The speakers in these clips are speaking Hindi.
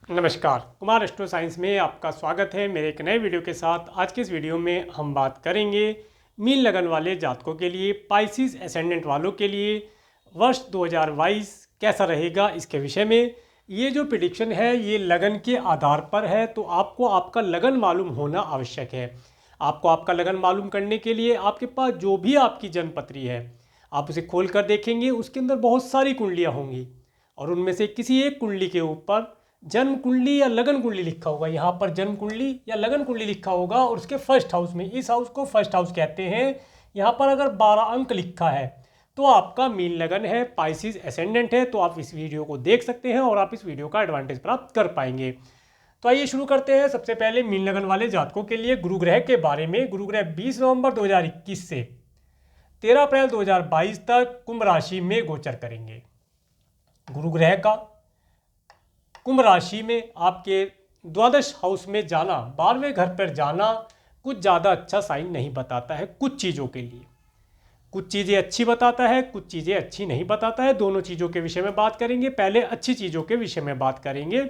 नमस्कार, कुमार एस्ट्रो साइंस में आपका स्वागत है। मेरे एक नए वीडियो के साथ आज के इस वीडियो में हम बात करेंगे मीन लगन वाले जातकों के लिए, पाइसिस एसेंडेंट वालों के लिए वर्ष 2022 कैसा रहेगा इसके विषय में। ये जो प्रिडिक्शन है ये लगन के आधार पर है, तो आपको आपका लगन मालूम होना आवश्यक है। आपको आपका लगन मालूम करने के लिए आपके पास जो भी आपकी जन्मपत्री है आप उसे खोल कर देखेंगे, उसके अंदर बहुत सारी कुंडलियाँ होंगी और उनमें से किसी एक कुंडली के ऊपर जन्म कुंडली या लगन कुंडली लिखा होगा। यहाँ पर जन्म कुंडली या लगन कुंडली लिखा होगा और उसके फर्स्ट हाउस में, इस हाउस को फर्स्ट हाउस कहते हैं। यहाँ पर अगर 12 अंक लिखा है तो आपका मीन लगन है, पाइसिस एसेंडेंट है। तो आप इस वीडियो को देख सकते हैं और आप इस वीडियो का एडवांटेज प्राप्त कर पाएंगे। तो आइए शुरू करते हैं। सबसे पहले मीन लगन वाले जातकों के लिए गुरु ग्रह के बारे में। गुरु ग्रह 20 नवंबर 2021 से 13 अप्रैल 2022 तक कुंभ राशि में गोचर करेंगे। गुरु ग्रह का कुंभ राशि में आपके द्वादश हाउस में जाना, 12वें घर पर जाना कुछ ज़्यादा अच्छा साइन नहीं बताता है। कुछ चीज़ों के लिए कुछ चीज़ें अच्छी बताता है, कुछ चीज़ें अच्छी नहीं बताता है। दोनों चीज़ों के विषय में बात करेंगे। पहले अच्छी चीज़ों के विषय में बात करेंगे।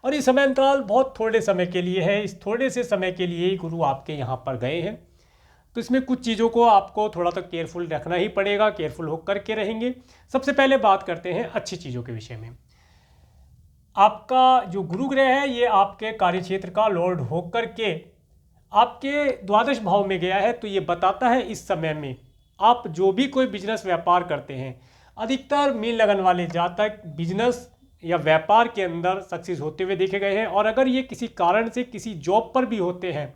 और ये समय अंतराल बहुत थोड़े समय के लिए है। इस थोड़े से समय के लिए ही गुरु आपके यहाँ पर गए हैं, तो इसमें कुछ चीज़ों को आपको थोड़ा तो केयरफुल रखना ही पड़ेगा। केयरफुल होकर के रहेंगे। सबसे पहले बात करते हैं अच्छी चीज़ों के विषय में। आपका जो गुरु ग्रह है ये आपके कार्यक्षेत्र का लॉर्ड होकर के आपके द्वादश भाव में गया है। तो ये बताता है इस समय में आप जो भी कोई बिजनेस व्यापार करते हैं, अधिकतर मीन लगन वाले जातक बिजनेस या व्यापार के अंदर सक्सेस होते हुए देखे गए हैं। और अगर ये किसी कारण से किसी जॉब पर भी होते हैं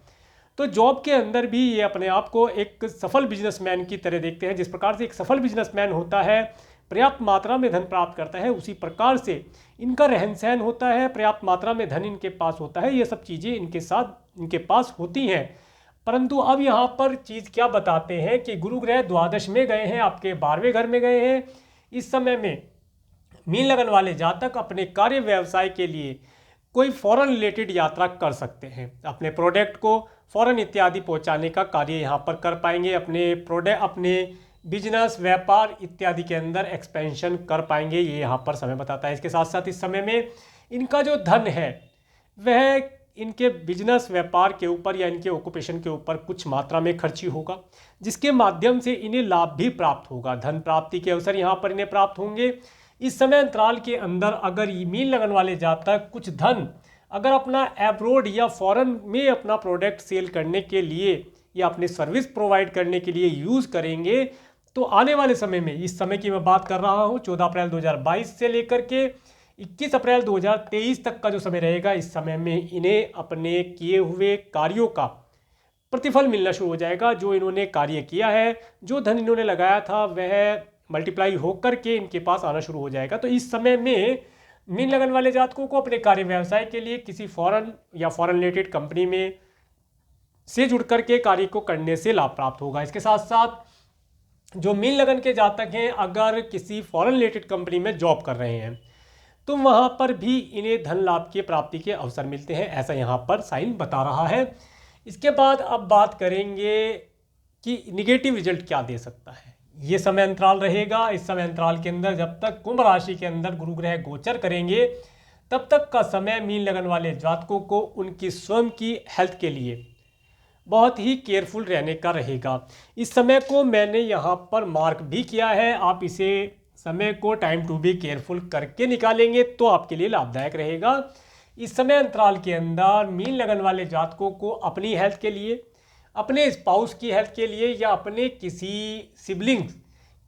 तो जॉब के अंदर भी ये अपने आप को एक सफल बिजनेसमैन की तरह देखते हैं। जिस प्रकार से एक सफल बिजनेसमैन होता है, पर्याप्त मात्रा में धन प्राप्त करता है, उसी प्रकार से इनका रहन सहन होता है, पर्याप्त मात्रा में धन इनके पास होता है। ये सब चीज़ें इनके साथ इनके पास होती हैं। परंतु अब यहाँ पर चीज़ क्या बताते हैं कि गुरु ग्रह द्वादश में गए हैं, आपके 12वें घर में गए हैं। इस समय में मीन लगन वाले जातक अपने कार्य व्यवसाय के लिए कोई फॉरेन रिलेटेड यात्रा कर सकते हैं। अपने प्रोडक्ट को फॉरेन इत्यादि पहुंचाने का कार्य यहाँ पर कर पाएंगे। अपने बिजनेस व्यापार इत्यादि के अंदर एक्सपेंशन कर पाएंगे, ये यहाँ पर समय बताता है। इसके साथ साथ इस समय में इनका जो धन है वह इनके बिजनेस व्यापार के ऊपर या इनके ऑक्यूपेशन के ऊपर कुछ मात्रा में खर्ची होगा, जिसके माध्यम से इन्हें लाभ भी प्राप्त होगा। धन प्राप्ति के अवसर यहाँ पर इन्हें प्राप्त होंगे। इस समय अंतराल के अंदर अगर मीन लगन वाले जातक कुछ धन अगर अपना एब्रोड या फॉरेन में अपना प्रोडक्ट सेल करने के लिए या अपनी सर्विस प्रोवाइड करने के लिए यूज़ करेंगे तो आने वाले समय में, इस समय की मैं बात कर रहा हूँ 14 अप्रैल 2022 से लेकर के 21 अप्रैल 2023 तक का जो समय रहेगा, इस समय में इन्हें अपने किए हुए कार्यों का प्रतिफल मिलना शुरू हो जाएगा। जो इन्होंने कार्य किया है, जो धन इन्होंने लगाया था वह मल्टीप्लाई होकर के इनके पास आना शुरू हो जाएगा। तो इस समय में मीन लगन वाले जातकों को अपने कार्य व्यवसाय के लिए किसी फॉरेन या फॉरेन रिलेटेड कंपनी में से जुड़ करके कार्य को करने से लाभ प्राप्त होगा। इसके साथ साथ जो मीन लगन के जातक हैं, अगर किसी फॉरेन रिलेटेड कंपनी में जॉब कर रहे हैं तो वहाँ पर भी इन्हें धन लाभ की प्राप्ति के अवसर मिलते हैं, ऐसा यहाँ पर साइन बता रहा है। इसके बाद अब बात करेंगे कि निगेटिव रिजल्ट क्या दे सकता है। ये समय अंतराल रहेगा। इस समय अंतराल के अंदर जब तक कुंभ राशि के अंदर गुरु ग्रह गोचर करेंगे तब तक का समय मीन लगन वाले जातकों को उनकी स्वयं की हेल्थ के लिए बहुत ही केयरफुल रहने का रहेगा। इस समय को मैंने यहाँ पर मार्क भी किया है। आप इसे समय को टाइम टू बी केयरफुल करके निकालेंगे तो आपके लिए लाभदायक रहेगा। इस समय अंतराल के अंदर मीन लगन वाले जातकों को अपनी हेल्थ के लिए, अपने स्पाउस की हेल्थ के लिए या अपने किसी सिबलिंग्स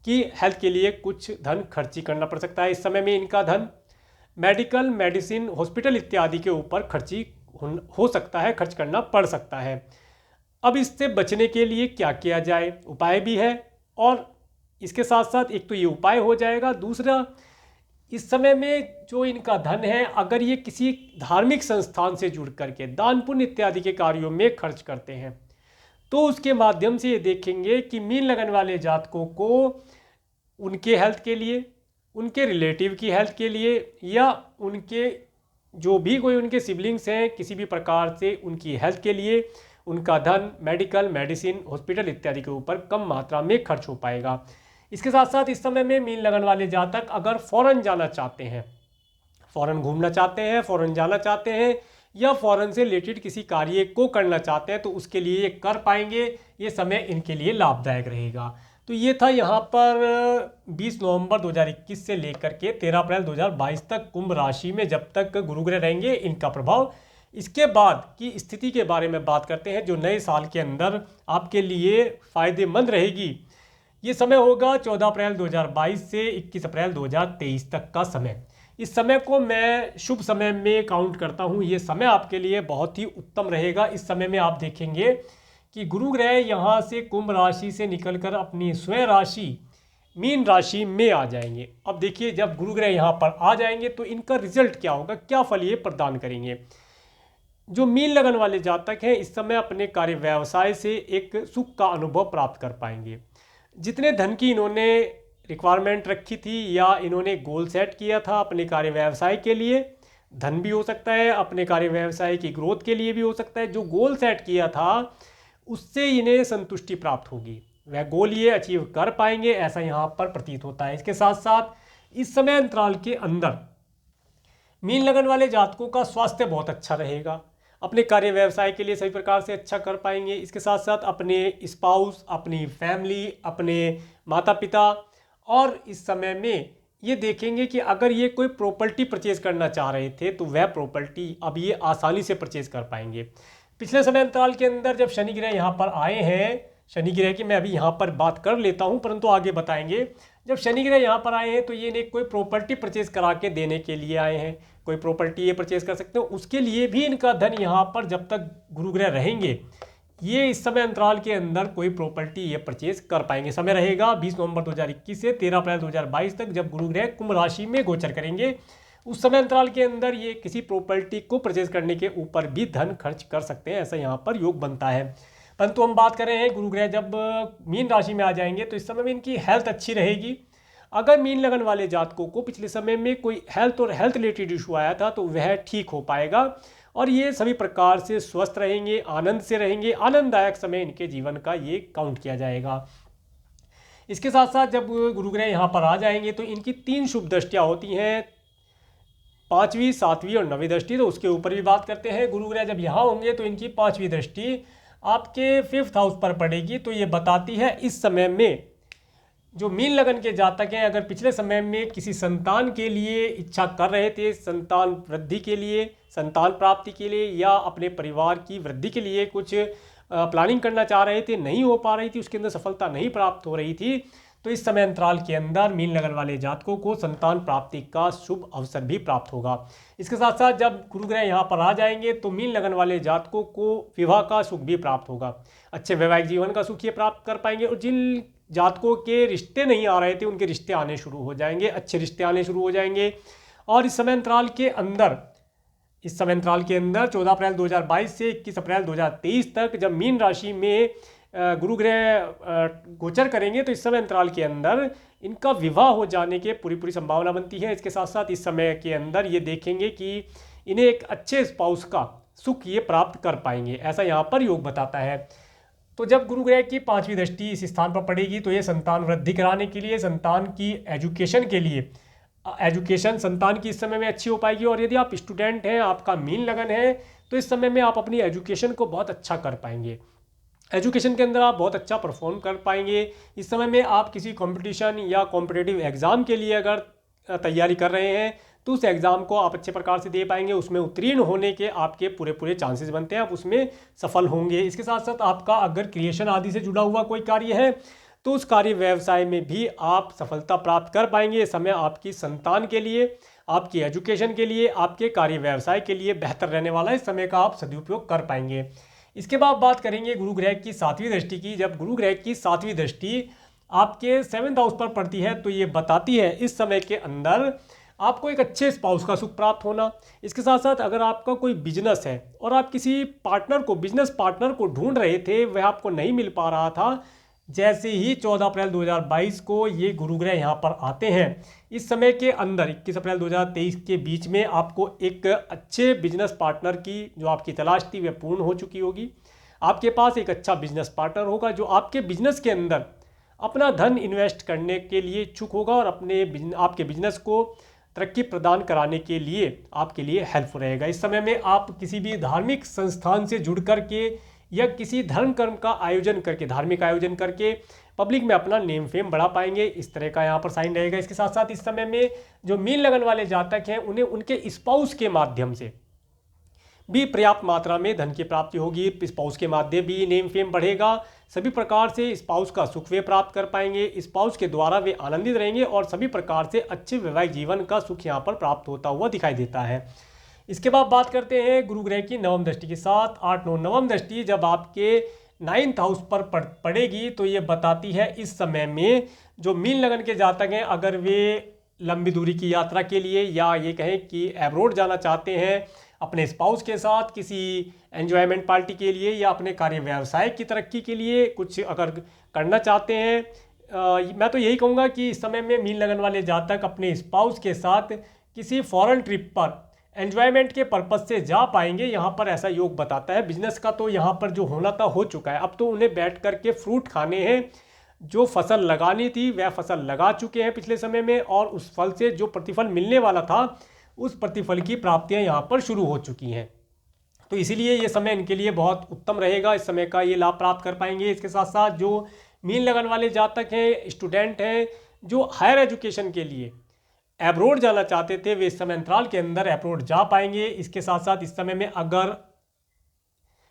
की हेल्थ के लिए कुछ धन खर्ची करना पड़ सकता है। इस समय में इनका धन मेडिकल, मेडिसिन, हॉस्पिटल इत्यादि के ऊपर खर्ची हो सकता है, खर्च करना पड़ सकता है। अब इससे बचने के लिए क्या किया जाए, उपाय भी है। और इसके साथ साथ एक तो ये उपाय हो जाएगा, दूसरा इस समय में जो इनका धन है अगर ये किसी धार्मिक संस्थान से जुड़ करके दान पुण्य इत्यादि के कार्यों में खर्च करते हैं तो उसके माध्यम से ये देखेंगे कि मीन लगन वाले जातकों को उनके हेल्थ के लिए, उनके रिलेटिव की हेल्थ के लिए या उनके जो भी कोई उनके सिबलिंग्स हैं किसी भी प्रकार से उनकी हेल्थ के लिए उनका धन मेडिकल, मेडिसिन, हॉस्पिटल इत्यादि के ऊपर कम मात्रा में खर्च हो पाएगा। इसके साथ साथ इस समय में मीन लगन वाले जातक अगर फॉरेन जाना चाहते हैं, फ़ौरन घूमना चाहते हैं, फ़ौरन जाना चाहते हैं या फ़ौरन से रिलेटेड किसी कार्य को करना चाहते हैं तो उसके लिए ये कर पाएंगे। ये समय इनके लिए लाभदायक रहेगा। तो ये था यहाँ पर 20 नवंबर 2021 से लेकर के 13 अप्रैल 2022 तक कुंभ राशि में जब तक गुरु ग्रह रहेंगे इनका प्रभाव। इसके बाद की स्थिति के बारे में बात करते हैं जो नए साल के अंदर आपके लिए फ़ायदेमंद रहेगी। ये समय होगा 14 अप्रैल 2022 से 21 अप्रैल 2023 तक का समय। इस समय को मैं शुभ समय में काउंट करता हूँ। ये समय आपके लिए बहुत ही उत्तम रहेगा। इस समय में आप देखेंगे कि गुरु ग्रह यहाँ से कुंभ राशि से निकलकर अपनी स्वयं राशि मीन राशि में आ जाएंगे। अब देखिए जब गुरु ग्रह यहाँ पर आ जाएंगे तो इनका रिजल्ट क्या होगा, क्या फल ये प्रदान करेंगे। जो मीन लगन वाले जातक हैं इस समय अपने कार्य व्यवसाय से एक सुख का अनुभव प्राप्त कर पाएंगे। जितने धन की इन्होंने रिक्वायरमेंट रखी थी या इन्होंने गोल सेट किया था अपने कार्य व्यवसाय के लिए, धन भी हो सकता है, अपने कार्य व्यवसाय की ग्रोथ के लिए भी हो सकता है, जो गोल सेट किया था उससे इन्हें संतुष्टि प्राप्त होगी, वह गोल ये अचीव कर पाएंगे, ऐसा यहाँ पर प्रतीत होता है। इसके साथ साथ इस समय अंतराल के अंदर मीन लगन वाले जातकों का स्वास्थ्य बहुत अच्छा रहेगा, अपने कार्य व्यवसाय के लिए सभी प्रकार से अच्छा कर पाएंगे। इसके साथ साथ अपने स्पाउस, अपनी फैमिली, अपने माता पिता, और इस समय में ये देखेंगे कि अगर ये कोई प्रॉपर्टी परचेज करना चाह रहे थे तो वह प्रॉपर्टी अब ये आसानी से परचेज कर पाएंगे। पिछले समय अंतराल के अंदर जब शनि ग्रह यहाँ पर आए हैं, शनि ग्रह की मैं अभी यहाँ पर बात कर लेता हूँ परंतु आगे बताएंगे। जब शनि ग्रह यहाँ पर आए हैं तो ये इन्हें कोई प्रॉपर्टी परचेज करा के देने के लिए आए हैं, कोई प्रॉपर्टी ये परचेज कर सकते हो, उसके लिए भी इनका धन यहाँ पर जब तक गुरु ग्रह रहेंगे ये इस समय अंतराल के अंदर कोई प्रॉपर्टी ये परचेज कर पाएंगे। समय रहेगा 20 नवंबर 2021 से 13 अप्रैल 2022 तक जब गुरु ग्रह कुंभ राशि में गोचर करेंगे। उस समय अंतराल के अंदर ये किसी प्रॉपर्टी को परचेज करने के ऊपर भी धन खर्च कर सकते हैं, ऐसा यहाँ पर योग बनता है। परंतु हम बात कर रहे हैं गुरु ग्रह जब मीन राशि में आ जाएंगे तो इस समय में इनकी हेल्थ अच्छी रहेगी। अगर मीन लगन वाले जातकों को पिछले समय में कोई हेल्थ और हेल्थ रिलेटेड इशू आया था तो वह ठीक हो पाएगा और ये सभी प्रकार से स्वस्थ रहेंगे, आनंद से रहेंगे। आनंददायक समय इनके जीवन का ये काउंट किया जाएगा। इसके साथ साथ जब गुरु ग्रह यहाँ पर आ जाएंगे तो इनकी 3 शुभ दृष्टियाँ होती हैं, 5वीं, 7वीं और 9वीं दृष्टि, तो उसके ऊपर भी बात करते हैं। गुरु ग्रह जब यहाँ होंगे तो इनकी 5वीं दृष्टि आपके 5th हाउस पर पड़ेगी। तो ये बताती है इस समय में जो मीन लगन के जातक हैं अगर पिछले समय में किसी संतान के लिए इच्छा कर रहे थे, संतान वृद्धि के लिए, संतान प्राप्ति के लिए या अपने परिवार की वृद्धि के लिए कुछ प्लानिंग करना चाह रहे थे, नहीं हो पा रही थी, उसके अंदर सफलता नहीं प्राप्त हो रही थी, तो इस समय अंतराल के अंदर मीन लगन वाले जातकों को संतान प्राप्ति का शुभ अवसर भी प्राप्त होगा। इसके साथ साथ जब गुरु ग्रह यहाँ पर आ जाएंगे तो मीन लगन वाले जातकों को विवाह का सुख भी प्राप्त होगा, अच्छे वैवाहिक जीवन का सुख ये प्राप्त कर पाएंगे। और जिन जातकों के रिश्ते नहीं आ रहे थे उनके रिश्ते आने शुरू हो जाएंगे, अच्छे रिश्ते आने शुरू हो जाएंगे। और इस समय अंतराल के अंदर 14 अप्रैल 2022 से 21 अप्रैल 2023 तक जब मीन राशि में गुरु ग्रह गोचर करेंगे तो इस समय अंतराल के अंदर इनका विवाह हो जाने के पूरी संभावना बनती है। इसके साथ साथ इस समय के अंदर ये देखेंगे कि इन्हें एक अच्छे स्पाउस का सुख ये प्राप्त कर पाएंगे, ऐसा यहाँ पर योग बताता है। तो जब गुरु ग्रह की 5वीं दृष्टि इस स्थान पर पड़ेगी तो ये संतान वृद्धि कराने के लिए, संतान की एजुकेशन के लिए, एजुकेशन संतान की इस समय में अच्छी हो पाएगी। और यदि आप स्टूडेंट हैं, आपका मीन लगन है, तो इस समय में आप अपनी एजुकेशन को बहुत अच्छा कर पाएंगे, एजुकेशन के अंदर आप बहुत अच्छा परफॉर्म कर पाएंगे। इस समय में आप किसी कंपटीशन या कॉम्पिटिटिव एग्ज़ाम के लिए अगर तैयारी कर रहे हैं तो उस एग्ज़ाम को आप अच्छे प्रकार से दे पाएंगे, उसमें उत्तीर्ण होने के आपके पूरे चांसेस बनते हैं, आप उसमें सफल होंगे। इसके साथ साथ आपका अगर क्रिएशन आदि से जुड़ा हुआ कोई कार्य है तो उस कार्य व्यवसाय में भी आप सफलता प्राप्त कर पाएंगे। ये समय आपकी संतान के लिए, आपकी एजुकेशन के लिए, आपके कार्य व्यवसाय के लिए बेहतर रहने वाला है, इस समय का आप सदुपयोग कर पाएंगे। इसके बाद बात करेंगे गुरु ग्रह की 7वीं दृष्टि की। जब गुरु ग्रह की 7वीं दृष्टि आपके 7th हाउस पर पड़ती है तो ये बताती है इस समय के अंदर आपको एक अच्छे स्पाउस का सुख प्राप्त होना। इसके साथ साथ अगर आपका कोई बिजनेस है और आप किसी पार्टनर को, बिजनेस पार्टनर को ढूंढ रहे थे, वह आपको नहीं मिल पा रहा था, जैसे ही 14 अप्रैल 2022 को ये गुरु ग्रह यहाँ पर आते हैं, इस समय के अंदर 21 अप्रैल 2023 के बीच में आपको एक अच्छे बिजनेस पार्टनर की जो आपकी तलाश थी वह पूर्ण हो चुकी होगी। आपके पास एक अच्छा बिजनेस पार्टनर होगा जो आपके बिजनेस के अंदर अपना धन इन्वेस्ट करने के लिए इच्छुक होगा और आपके बिजनेस को तरक्की प्रदान कराने के लिए आपके लिए हेल्पफुल रहेगा। इस समय में आप किसी भी धार्मिक संस्थान से जुड़ कर के या किसी धर्म कर्म का आयोजन करके, धार्मिक आयोजन करके पब्लिक में अपना नेम फेम बढ़ा पाएंगे। इस तरह का यहाँ पर साइन रहेगा। इसके साथ साथ इस समय में जो मीन लगन वाले जातक हैं उन्हें उनके स्पाउस के माध्यम से भी पर्याप्त मात्रा में धन की प्राप्ति होगी। स्पाउस के माध्यम भी नेम फेम बढ़ेगा। सभी प्रकार से स्पाउस का सुख वे प्राप्त कर पाएंगे। स्पाउस के द्वारा वे आनंदित रहेंगे और सभी प्रकार से अच्छे वैवाहिक जीवन का सुख यहाँ पर प्राप्त होता हुआ दिखाई देता है। इसके बाद बात करते हैं गुरु ग्रह की नवम दृष्टि के साथ। 8-9 नवम दृष्टि जब आपके 9th हाउस पर पड़ेगी तो ये बताती है इस समय में जो मीन लगन के जातक हैं, अगर वे लंबी दूरी की यात्रा के लिए या ये कहें कि एब्रोड जाना चाहते हैं अपने स्पाउस के साथ किसी एंजॉयमेंट पार्टी के लिए या अपने कार्य व्यवसाय की तरक्की के लिए कुछ अगर करना चाहते हैं, मैं तो यही कहूँगा कि इस समय में मीन लगन वाले जातक अपने स्पाउस के साथ किसी फॉरेन ट्रिप पर एंजॉयमेंट के पर्पज़ से जा पाएंगे। यहाँ पर ऐसा योग बताता है। बिजनेस का तो यहाँ पर जो होना था हो चुका है। अब तो उन्हें बैठ कर के फ्रूट खाने हैं। जो फसल लगानी थी वह फसल लगा चुके हैं पिछले समय में, और उस फल से जो प्रतिफल मिलने वाला था उस प्रतिफल की प्राप्तियां यहाँ पर शुरू हो चुकी हैं। तो इसीलिए ये समय इनके लिए बहुत उत्तम रहेगा। इस समय का ये लाभ प्राप्त कर पाएंगे। इसके साथ साथ जो मीन लगन वाले जातक हैं, स्टूडेंट हैं, जो हायर एजुकेशन के लिए एब्रोड जाना चाहते थे, वे इस समय अंतराल के अंदर एब्रोड जा पाएंगे। इसके साथ साथ इस समय में अगर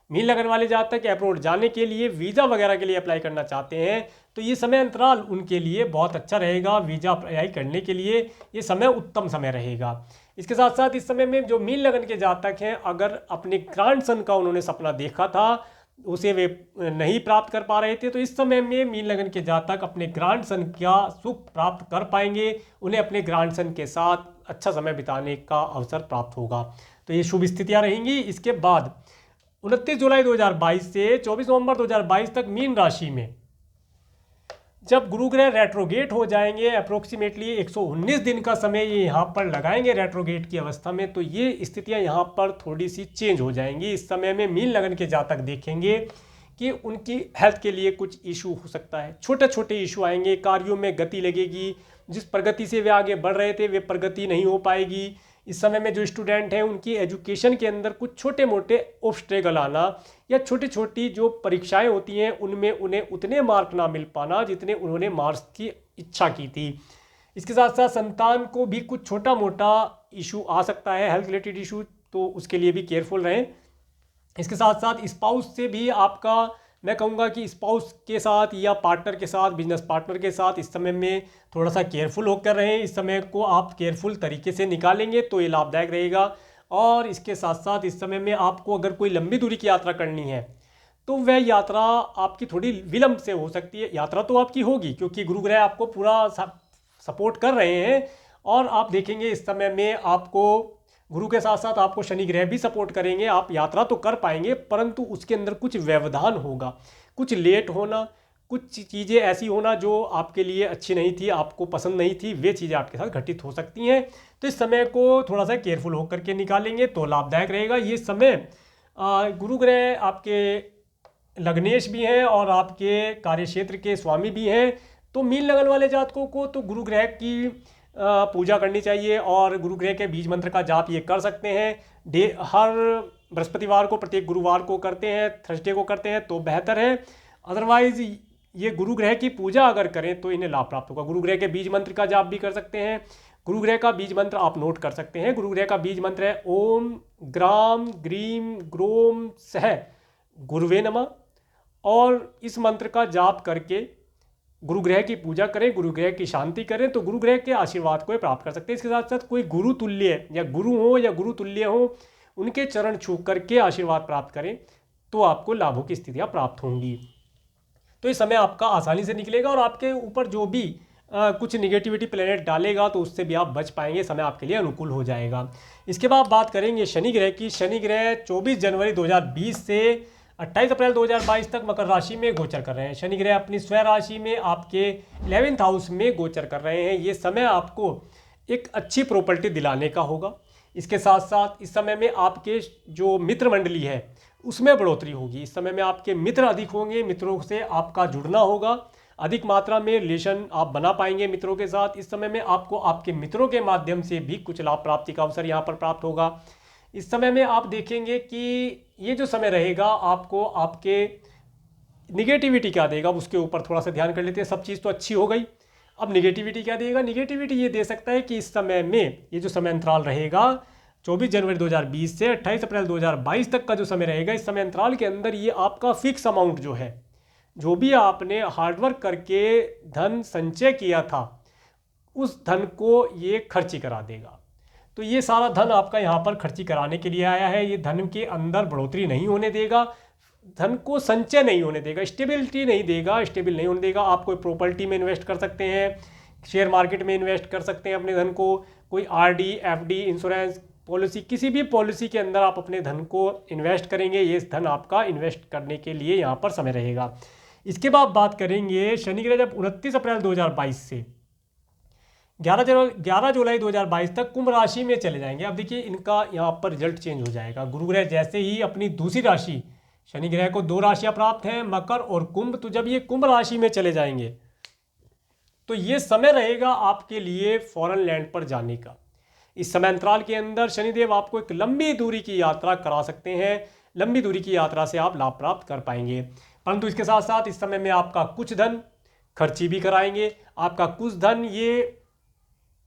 मीन लगन वाले जातक एब्रोड जाने के लिए वीज़ा वगैरह के लिए अप्लाई करना चाहते हैं तो ये समय अंतराल उनके लिए बहुत अच्छा रहेगा। वीज़ा अप्लाई करने के लिए ये समय उत्तम समय रहेगा। इसके साथ साथ इस समय में जो मीन लगन के जातक हैं, अगर अपने ग्रैंडसन का उन्होंने सपना देखा था उसे वे नहीं प्राप्त कर पा रहे थे, तो इस समय में मीन लगन के जातक अपने ग्रैंडसन का सुख प्राप्त कर पाएंगे। उन्हें अपने ग्रैंडसन के साथ अच्छा समय बिताने का अवसर प्राप्त होगा। तो ये शुभ स्थितियाँ रहेंगी। इसके बाद 29 जुलाई 2022 से 24 नवंबर 2022 तक मीन राशि में जब गुरु ग्रह रेट्रोगेट हो जाएंगे, अप्रोक्सीमेटली 119 दिन का समय ये यहाँ पर लगाएंगे रेट्रोगेट की अवस्था में, तो ये स्थितियाँ यहाँ पर थोड़ी सी चेंज हो जाएंगी। इस समय में मीन लगन के जातक देखेंगे कि उनकी हेल्थ के लिए कुछ इशू हो सकता है। छोटे छोटे इशू आएंगे, कार्यों में गति लगेगी। जिस प्रगति से वे आगे बढ़ रहे थे वे प्रगति नहीं हो पाएगी। इस समय में जो स्टूडेंट हैं उनकी एजुकेशन के अंदर कुछ छोटे मोटे ऑब्स्टेकल आना या छोटी छोटी जो परीक्षाएं होती हैं उनमें उन्हें उतने मार्क ना मिल पाना जितने उन्होंने मार्क्स की इच्छा की थी। इसके साथ साथ संतान को भी कुछ छोटा मोटा इशू आ सकता है, हेल्थ रिलेटेड इशू, तो उसके लिए भी केयरफुल रहें। इसके साथ साथ स्पाउस से भी आपका, मैं कहूँगा कि स्पाउस के साथ या पार्टनर के साथ, बिजनेस पार्टनर के साथ इस समय में थोड़ा सा केयरफुल होकर रहें। इस समय को आप केयरफुल तरीके से निकालेंगे तो ये लाभदायक रहेगा। और इसके साथ साथ इस समय में आपको अगर कोई लंबी दूरी की यात्रा करनी है तो वह यात्रा आपकी थोड़ी विलंब से हो सकती है। यात्रा तो आपकी होगी क्योंकि गुरु ग्रह आपको पूरा सपोर्ट कर रहे हैं, और आप देखेंगे इस समय में आपको गुरु के साथ साथ आपको शनि ग्रह भी सपोर्ट करेंगे। आप यात्रा तो कर पाएंगे परंतु उसके अंदर कुछ व्यवधान होगा, कुछ लेट होना, कुछ चीज़ें ऐसी होना जो आपके लिए अच्छी नहीं थी, आपको पसंद नहीं थी, वे चीज़ें आपके साथ घटित हो सकती हैं। तो इस समय को थोड़ा सा केयरफुल होकर के निकालेंगे तो लाभदायक रहेगा। ये समय गुरु ग्रह आपके लग्नेश भी हैं और आपके कार्यक्षेत्र के स्वामी भी हैं। तो मीन लगन वाले जातकों को तो गुरु ग्रह की पूजा करनी चाहिए और गुरु ग्रह के बीज मंत्र का जाप ये कर सकते हैं। हर बृहस्पतिवार को, प्रत्येक गुरुवार को करते हैं, थर्सडे को करते हैं तो बेहतर है। अदरवाइज ये गुरु ग्रह की पूजा अगर करें तो इन्हें लाभ प्राप्त होगा। गुरु ग्रह के बीज मंत्र का जाप भी कर सकते हैं। गुरु ग्रह का बीज मंत्र आप नोट कर सकते हैं। गुरु ग्रह का बीज मंत्र है ओम ग्राम ग्रीम ग्रोम सह गुरुवे नमः, और इस मंत्र का जाप करके गुरु ग्रह की पूजा करें, गुरु ग्रह की शांति करें तो गुरु ग्रह के आशीर्वाद को प्राप्त कर सकते हैं। इसके साथ साथ कोई गुरु तुल्य या गुरु हो या गुरु तुल्य हो, उनके चरण छू करके आशीर्वाद प्राप्त करें तो आपको लाभों की स्थितियां प्राप्त होंगी। तो इस समय आपका आसानी से निकलेगा और आपके ऊपर जो भी कुछ निगेटिविटी प्लेनेट डालेगा तो उससे भी आप बच पाएंगे, समय आपके लिए अनुकूल हो जाएगा। इसके बाद बात करेंगे शनि ग्रह की। शनि ग्रह 24 जनवरी 2020 से 28 अप्रैल 2022 तक मकर राशि में गोचर कर रहे हैं। शनि ग्रह अपनी स्वयं राशि में आपके 11th हाउस में गोचर कर रहे हैं। ये समय आपको एक अच्छी प्रॉपर्टी दिलाने का होगा। इसके साथ साथ इस समय में आपके जो मित्र मंडली है उसमें बढ़ोतरी होगी। इस समय में आपके मित्र अधिक होंगे, मित्रों से आपका जुड़ना होगा, अधिक मात्रा में रिलेशन आप बना पाएंगे मित्रों के साथ। इस समय में आपको आपके मित्रों के माध्यम से भी कुछ लाभ प्राप्ति का अवसर यहाँ पर प्राप्त होगा। इस समय में आप देखेंगे कि ये जो समय रहेगा आपको आपके निगेटिविटी क्या देगा उसके ऊपर थोड़ा सा ध्यान कर लेते हैं। सब चीज़ तो अच्छी हो गई, अब निगेटिविटी क्या देगा। निगेटिविटी ये दे सकता है कि इस समय में ये जो समय अंतराल रहेगा 24 जनवरी 2020 से 28 अप्रैल 2022 तक का जो समय रहेगा, इस समय अंतराल के अंदर ये आपका फिक्स अमाउंट जो है, जो भी आपने हार्डवर्क करके धन संचय किया था उस धन को ये खर्ची करा देगा। तो ये सारा धन आपका यहाँ पर खर्ची कराने के लिए आया है। ये धन के अंदर बढ़ोतरी नहीं होने देगा, धन को संचय नहीं होने देगा, स्टेबिलिटी नहीं देगा, स्टेबल नहीं होने देगा। आप कोई प्रॉपर्टी में इन्वेस्ट कर सकते हैं, शेयर मार्केट में इन्वेस्ट कर सकते हैं अपने धन को, कोई आरडी, एफडी, इंश्योरेंस पॉलिसी, किसी भी पॉलिसी के अंदर आप अपने धन को इन्वेस्ट करेंगे। ये धन आपका इन्वेस्ट करने के लिए यहाँ पर समय रहेगा। इसके बाद बात करेंगे शनि ग्रह जब 29 अप्रैल 2022 से 11 जुलाई 2022 तक कुंभ राशि में चले जाएंगे। अब देखिए इनका यहाँ पर रिजल्ट चेंज हो जाएगा। गुरु ग्रह जैसे ही अपनी दूसरी राशि, शनि ग्रह को 2 राशियाँ प्राप्त हैं, मकर और कुंभ, तो जब ये कुंभ राशि में चले जाएंगे तो ये समय रहेगा आपके लिए फॉरेन लैंड पर जाने का। इस समय अंतराल के अंदर शनिदेव आपको एक लंबी दूरी की यात्रा करा सकते हैं। लंबी दूरी की यात्रा से आप लाभ प्राप्त कर पाएंगे, परंतु इसके साथ साथ इस समय में आपका कुछ धन खर्ची भी कराएंगे। आपका कुछ धन ये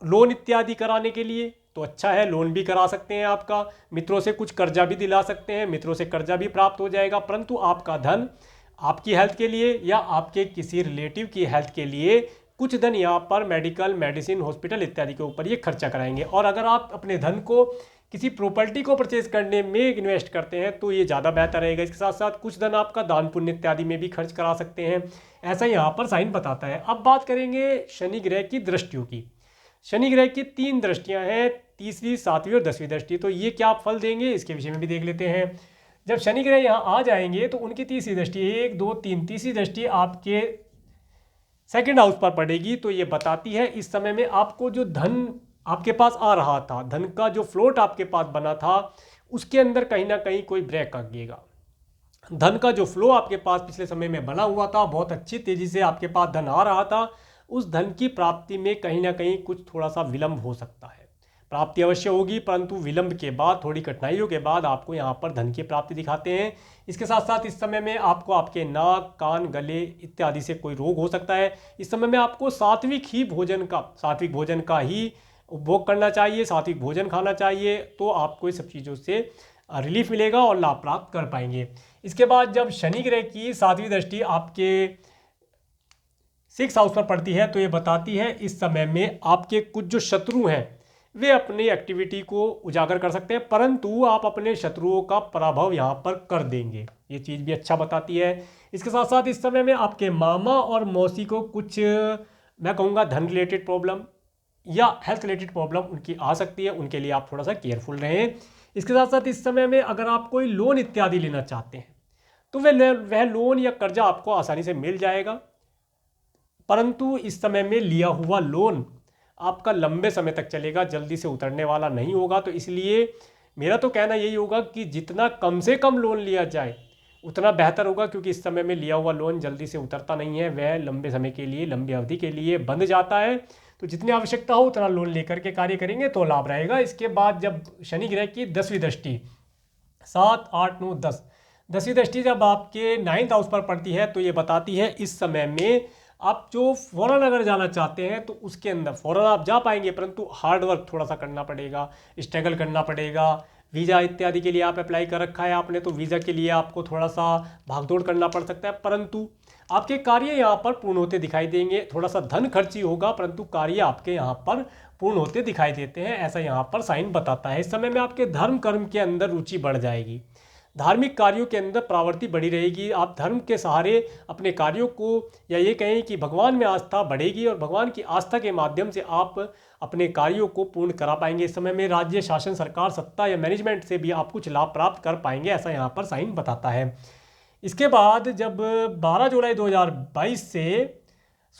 लोन इत्यादि कराने के लिए तो अच्छा है, लोन भी करा सकते हैं। आपका मित्रों से कुछ कर्जा भी दिला सकते हैं, मित्रों से कर्जा भी प्राप्त हो जाएगा। परंतु आपका धन आपकी हेल्थ के लिए या आपके किसी रिलेटिव की हेल्थ के लिए कुछ धन यहाँ पर मेडिकल, मेडिसिन, हॉस्पिटल इत्यादि के ऊपर ये खर्चा कराएंगे। और अगर आप अपने धन को किसी प्रॉपर्टी को परचेज करने में इन्वेस्ट करते हैं तो ये ज़्यादा बेहतर रहेगा। इसके साथ साथ कुछ धन आपका दान पुण्य इत्यादि में भी खर्च करा सकते हैं, ऐसा यहाँ पर साइन बताता है। अब बात करेंगे शनि ग्रह की दृष्टियों की। शनि ग्रह की 3 दृष्टियाँ हैं, तीसरी, 7वीं और 10वीं दृष्टि। तो ये क्या फल देंगे इसके विषय में भी देख लेते हैं। जब शनि ग्रह यहाँ आ जाएंगे तो उनकी तीसरी दृष्टि, 1, 2, 3, तीसरी दृष्टि आपके सेकंड हाउस पर पड़ेगी। तो ये बताती है इस समय में आपको जो धन आपके पास आ रहा था, धन का जो फ्लोट आपके पास बना था, उसके अंदर कहीं ना कहीं कोई ब्रेक आएगा। धन का जो फ्लो आपके पास पिछले समय में बना हुआ था, बहुत अच्छी तेजी से आपके पास धन आ रहा था, उस धन की प्राप्ति में कहीं ना कहीं कुछ थोड़ा सा विलंब हो सकता है। प्राप्ति अवश्य होगी, परंतु विलंब के बाद, थोड़ी कठिनाइयों के बाद आपको यहाँ पर धन की प्राप्ति दिखाते हैं। इसके साथ साथ इस समय में आपको आपके नाक, कान, गले इत्यादि से कोई रोग हो सकता है। इस समय में आपको सात्विक भोजन का ही उपभोग करना चाहिए, सात्विक भोजन खाना चाहिए, तो आपको इस सब चीज़ों से रिलीफ मिलेगा और लाभ प्राप्त कर पाएंगे। इसके बाद जब शनि ग्रह की 7वीं दृष्टि आपके 6 हाउस पर पड़ती है तो ये बताती है इस समय में आपके कुछ जो शत्रु हैं वे अपनी एक्टिविटी को उजागर कर सकते हैं, परंतु आप अपने शत्रुओं का पराभव यहाँ पर कर देंगे। ये चीज़ भी अच्छा बताती है। इसके साथ साथ इस समय में आपके मामा और मौसी को कुछ, मैं कहूँगा, धन रिलेटेड प्रॉब्लम या हेल्थ रिलेटेड प्रॉब्लम उनकी आ सकती है, उनके लिए आप थोड़ा सा केयरफुल रहें। इसके साथ साथ इस समय में अगर आप कोई लोन इत्यादि लेना चाहते हैं तो वह लोन या कर्जा आपको आसानी से मिल जाएगा, परंतु इस समय में लिया हुआ लोन आपका लंबे समय तक चलेगा, जल्दी से उतरने वाला नहीं होगा। तो इसलिए मेरा तो कहना यही होगा कि जितना कम से कम लोन लिया जाए उतना बेहतर होगा, क्योंकि इस समय में लिया हुआ लोन जल्दी से उतरता नहीं है, वह लंबे समय के लिए, लंबी अवधि के लिए बंध जाता है। तो जितनी आवश्यकता हो उतना लोन लेकर के कार्य करेंगे तो लाभ रहेगा। इसके बाद जब शनि ग्रह की 10वीं दृष्टि, 7, 8, 9, 10, 10वीं दृष्टि जब आपके 9th हाउस पर पड़ती है तो ये बताती है इस समय में आप जो फॉरेन अगर जाना चाहते हैं तो उसके अंदर फॉरेन आप जा पाएंगे, परंतु हार्ड वर्क थोड़ा सा करना पड़ेगा, स्ट्रगल करना पड़ेगा। वीज़ा इत्यादि के लिए आप अप्लाई कर रखा है आपने, तो वीज़ा के लिए आपको थोड़ा सा भागदौड़ करना पड़ सकता है, परंतु आपके कार्य यहाँ पर पूर्ण होते दिखाई देंगे। थोड़ा सा धन खर्ची होगा, परंतु कार्य आपके यहाँ पर पूर्ण होते दिखाई देते हैं, ऐसा यहाँ पर साइन बताता है। इस समय में आपके धर्म कर्म के अंदर रुचि बढ़ जाएगी, धार्मिक कार्यों के अंदर प्रवृत्ति बढ़ी रहेगी। आप धर्म के सहारे अपने कार्यों को, या ये कहें कि भगवान में आस्था बढ़ेगी और भगवान की आस्था के माध्यम से आप अपने कार्यों को पूर्ण करा पाएंगे। इस समय में राज्य शासन, सरकार, सत्ता या मैनेजमेंट से भी आप कुछ लाभ प्राप्त कर पाएंगे, ऐसा यहाँ पर साइन बताता है। इसके बाद जब 12 जुलाई 2022 से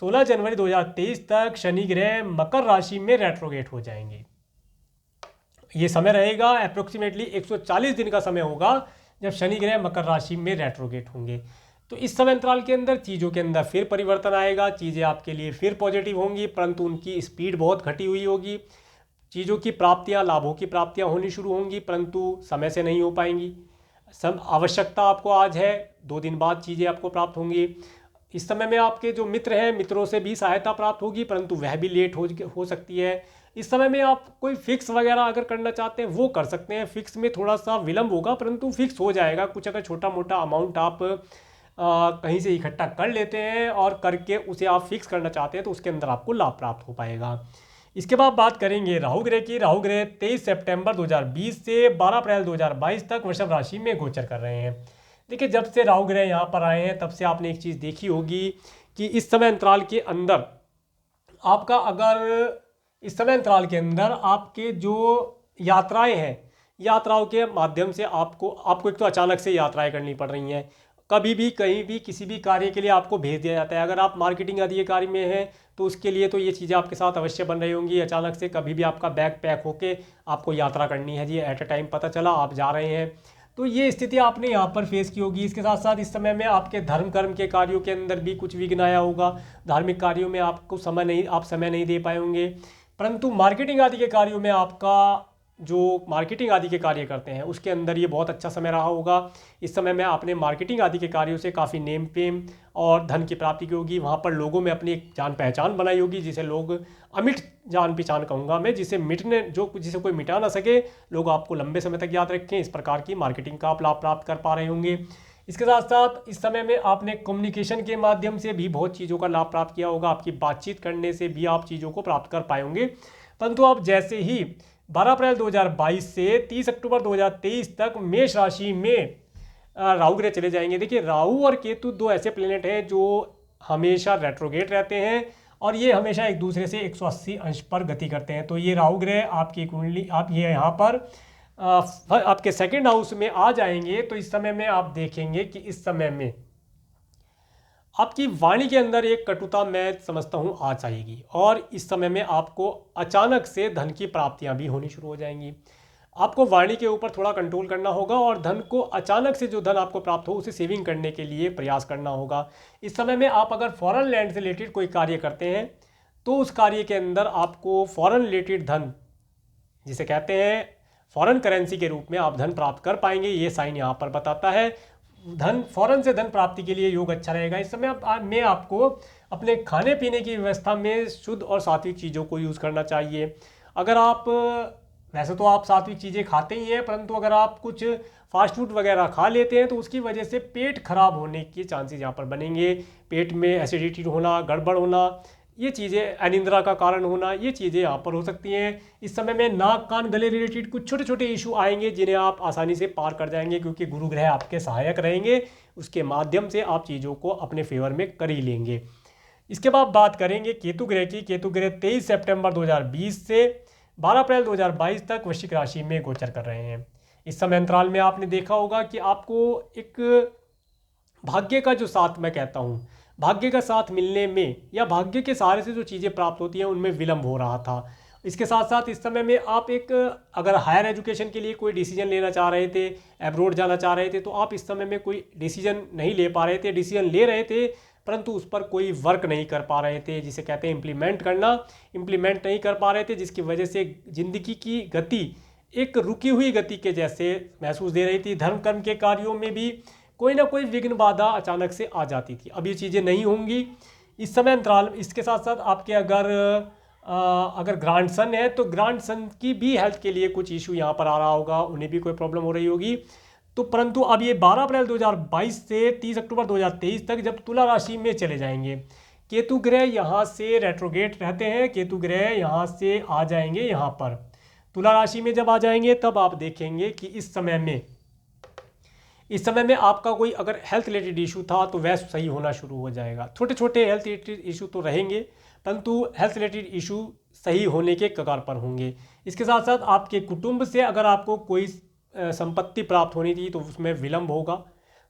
16 जनवरी 2023 तक शनि ग्रह मकर राशि में रेट्रोगेट हो जाएंगे। ये समय रहेगा अप्रोक्सीमेटली 140 दिन का समय होगा जब शनि ग्रह मकर राशि में रेट्रोगेट होंगे। तो इस समय अंतराल के अंदर चीज़ों के अंदर फिर परिवर्तन आएगा, चीज़ें आपके लिए फिर पॉजिटिव होंगी, परंतु उनकी स्पीड बहुत घटी हुई होगी। चीज़ों की प्राप्तियां, लाभों की प्राप्तियां होनी शुरू होंगी, परंतु समय से नहीं हो पाएंगी। सब आवश्यकता आपको आज है, 2 दिन बाद चीज़ें आपको प्राप्त होंगी। इस समय में आपके जो मित्र हैं, मित्रों से भी सहायता प्राप्त होगी, परंतु वह भी लेट हो सकती है। इस समय में आप कोई फिक्स वगैरह अगर करना चाहते हैं वो कर सकते हैं। फिक्स में थोड़ा सा विलंब होगा, परंतु फिक्स हो जाएगा। कुछ अगर छोटा मोटा अमाउंट आप कहीं से इकट्ठा कर लेते हैं और करके उसे आप फिक्स करना चाहते हैं तो उसके अंदर आपको लाभ प्राप्त हो पाएगा। इसके बाद बात करेंगे राहु ग्रह की। राहु ग्रह 23 सितंबर 2020 से 12 अप्रैल 2022 तक वृषभ राशि में गोचर कर रहे हैं। देखिए, जब से राहु ग्रह यहाँ पर आए हैं तब से आपने एक चीज़ देखी होगी कि इस समय अंतराल के अंदर आपका, अगर इस समय अंतराल के अंदर आपके जो यात्राएं हैं, यात्राओं के माध्यम से आपको एक तो अचानक से यात्राएं करनी पड़ रही हैं। कभी भी कहीं भी किसी भी कार्य के लिए आपको भेज दिया जाता है। अगर आप मार्केटिंग आदि के कार्य में हैं तो उसके लिए तो ये चीज़ें आपके साथ अवश्य बन रही होंगी। अचानक से कभी भी आपका बैग पैक होके आपको यात्रा करनी है जी, एट अ टाइम पता चला आप जा रहे हैं, तो ये स्थिति आपने यहाँ पर फेस की होगी। इसके साथ साथ इस समय में आपके धर्म कर्म के कार्यों के अंदर भी कुछ विघ्न आया होगा। धार्मिक कार्यों में आप समय नहीं दे पाए होंगे, परंतु मार्केटिंग आदि के कार्यों में आपका जो मार्केटिंग आदि के कार्य करते हैं उसके अंदर ये बहुत अच्छा समय रहा होगा। इस समय में आपने मार्केटिंग आदि के कार्यों से काफ़ी नेम फेम और धन की प्राप्ति की होगी। वहाँ पर लोगों में अपनी एक जान पहचान बनाई होगी, जिसे लोग अमिट जान पहचान कहूँगा मैं, जिसे कोई मिटा ना सके, लोग आपको लंबे समय तक याद रखें। इस प्रकार की मार्केटिंग का आप लाभ प्राप्त कर पा रहे होंगे। इसके साथ साथ इस समय में आपने कम्युनिकेशन के माध्यम से भी बहुत चीज़ों का लाभ प्राप्त किया होगा। आपकी बातचीत करने से भी आप चीज़ों को प्राप्त कर पाए होंगे। परंतु आप जैसे ही 12 अप्रैल 2022 से 30 अक्टूबर 2023 तक मेष राशि में राहु ग्रह चले जाएंगे। देखिए, राहु और केतु 2 ऐसे प्लेनेट हैं जो हमेशा रेट्रोगेट रहते हैं और ये हमेशा एक दूसरे से 180 अंश पर गति करते हैं। तो ये राहु ग्रह आपकी कुंडली, आप ये यहाँ पर आपके सेकंड हाउस में आ जाएंगे। तो इस समय में आप देखेंगे कि इस समय में आपकी वाणी के अंदर एक कटुता मैं समझता हूँ आ जाएगी और इस समय में आपको अचानक से धन की प्राप्तियां भी होनी शुरू हो जाएंगी। आपको वाणी के ऊपर थोड़ा कंट्रोल करना होगा और धन को, अचानक से जो धन आपको प्राप्त हो उसे सेविंग करने के लिए प्रयास करना होगा। इस समय में आप अगर फॉरेन लैंड से रिलेटेड कोई कार्य करते हैं तो उस कार्य के अंदर आपको फॉरेन रिलेटेड धन, जिसे कहते हैं फॉरेन करेंसी के रूप में, आप धन प्राप्त कर पाएंगे। ये साइन यहाँ पर बताता है धन, फॉरेन से धन प्राप्ति के लिए योग अच्छा रहेगा। इस समय में आपको अपने खाने पीने की व्यवस्था में शुद्ध और सात्विक चीज़ों को यूज़ करना चाहिए। अगर आप, वैसे तो आप सात्विक चीज़ें खाते ही हैं, परंतु अगर आप कुछ फास्ट फूड वगैरह खा लेते हैं तो उसकी वजह से पेट खराब होने के चांसेस यहाँ पर बनेंगे। पेट में एसिडिटी होना, गड़बड़ होना, ये चीज़ें, अनिद्रा का कारण होना, ये चीज़ें यहाँ पर हो सकती हैं। इस समय में नाक कान गले रिलेटेड कुछ छोटे छोटे इशू आएंगे जिन्हें आप आसानी से पार कर जाएंगे, क्योंकि गुरु ग्रह आपके सहायक रहेंगे। उसके माध्यम से आप चीज़ों को अपने फेवर में कर ही लेंगे। इसके बाद बात करेंगे केतु ग्रह की। केतु ग्रह 23 सितंबर 2020 से 12 अप्रैल 2022 तक वृश्चिक राशि में गोचर कर रहे हैं। इस समय अंतराल में आपने देखा होगा कि आपको एक भाग्य का जो साथ मैं कहता हूँ, भाग्य का साथ मिलने में या भाग्य के सहारे से जो चीज़ें प्राप्त होती हैं उनमें विलंब हो रहा था। इसके साथ साथ इस समय में आप एक, अगर हायर एजुकेशन के लिए कोई डिसीजन लेना चाह रहे थे, एब्रोड जाना चाह रहे थे, तो आप इस समय में कोई डिसीजन नहीं ले पा रहे थे। डिसीजन ले रहे थे परंतु उस पर कोई वर्क नहीं कर पा रहे थे, जिसे कहते हैं इम्प्लीमेंट करना, इम्प्लीमेंट नहीं कर पा रहे थे, जिसकी वजह से ज़िंदगी की गति एक रुकी हुई गति के जैसे महसूस दे रही थी। धर्म कर्म के कार्यों में भी कोई ना कोई विघ्न बाधा अचानक से आ जाती थी। अब ये चीज़ें नहीं होंगी इस समय अंतराल। इसके साथ साथ आपके अगर ग्रैंड सन है तो ग्रैंड सन की भी हेल्थ के लिए कुछ इशू यहाँ पर आ रहा होगा, उन्हें भी कोई प्रॉब्लम हो रही होगी। तो परंतु अब ये 12 अप्रैल 2022 से 30 अक्टूबर 2023 तक जब तुला राशि में चले जाएंगे, केतु ग्रह यहाँ से रेट्रोगेट रहते हैं, केतु ग्रह यहाँ से आ जाएंगे यहाँ पर तुला राशि में। जब आ जाएंगे तब आप देखेंगे कि इस समय में आपका कोई अगर हेल्थ रिलेटेड इशू था तो वह सही होना शुरू हो जाएगा। छोटे छोटे हेल्थ रिलेटेड इशू तो रहेंगे, परंतु हेल्थ रिलेटेड इशू सही होने के कगार पर होंगे। इसके साथ साथ आपके कुटुंब से अगर आपको कोई संपत्ति प्राप्त होनी थी तो उसमें विलंब होगा,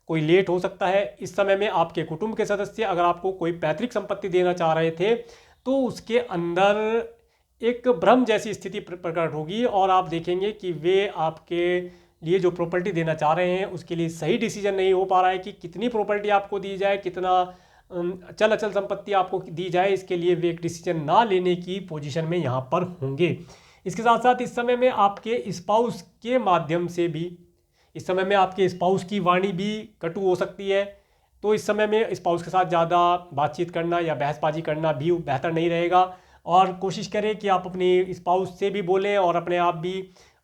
कोई लेट हो सकता है। इस समय में आपके कुटुंब के सदस्य अगर आपको कोई पैतृक संपत्ति देना चाह रहे थे तो उसके अंदर एक भ्रम जैसी स्थिति प्रकट होगी और आप देखेंगे कि वे आपके लिए जो प्रॉपर्टी देना चाह रहे हैं उसके लिए सही डिसीजन नहीं हो पा रहा है कि कितनी प्रॉपर्टी आपको दी जाए, कितना चल अचल संपत्ति आपको दी जाए, इसके लिए वे एक डिसीजन ना लेने की पोजीशन में यहाँ पर होंगे। इसके साथ साथ इस समय में आपके स्पाउस के माध्यम से भी, इस समय में आपके स्पाउस की वाणी भी कटु हो सकती है, तो इस समय में स्पाउस के साथ ज़्यादा बातचीत करना या बहसबाजी करना भी बेहतर नहीं रहेगा। और कोशिश करें कि आप अपनी स्पाउस से भी बोलें और अपने आप भी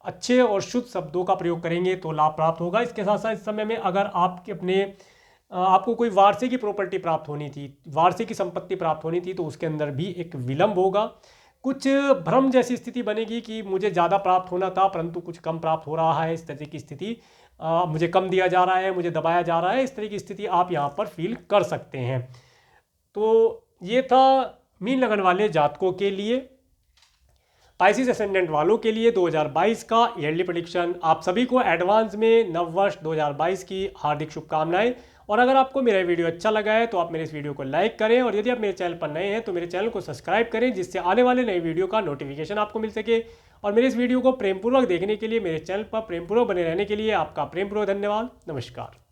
अच्छे और शुद्ध शब्दों का प्रयोग करेंगे तो लाभ प्राप्त होगा। इसके साथ साथ इस समय में अगर आपको कोई वार्षिक की प्रॉपर्टी प्राप्त होनी थी, वार्षिक की संपत्ति प्राप्त होनी थी, तो उसके अंदर भी एक विलंब होगा। कुछ भ्रम जैसी स्थिति बनेगी कि मुझे ज़्यादा प्राप्त होना था परंतु कुछ कम प्राप्त हो रहा है, इस तरह की स्थिति, मुझे कम दिया जा रहा है, मुझे दबाया जा रहा है, इस तरह की स्थिति आप यहाँ पर फील कर सकते हैं। तो ये था मीन लगन वाले जातकों के लिए, पाइसिस असेंडेंट वालों के लिए 2022 का ईयरली प्रेडिक्शन। आप सभी को एडवांस में नववर्ष 2022 की हार्दिक शुभकामनाएं। और अगर आपको मेरा वीडियो अच्छा लगा है तो आप मेरे इस वीडियो को लाइक करें, और यदि आप मेरे चैनल पर नए हैं तो मेरे चैनल को सब्सक्राइब करें, जिससे आने वाले नए वीडियो का नोटिफिकेशन आपको मिल सके। और मेरे इस वीडियो को प्रेमपूर्वक देखने के लिए, मेरे चैनल पर प्रेमपूर्वक बने रहने के लिए आपका प्रेमपूर्वक धन्यवाद। नमस्कार।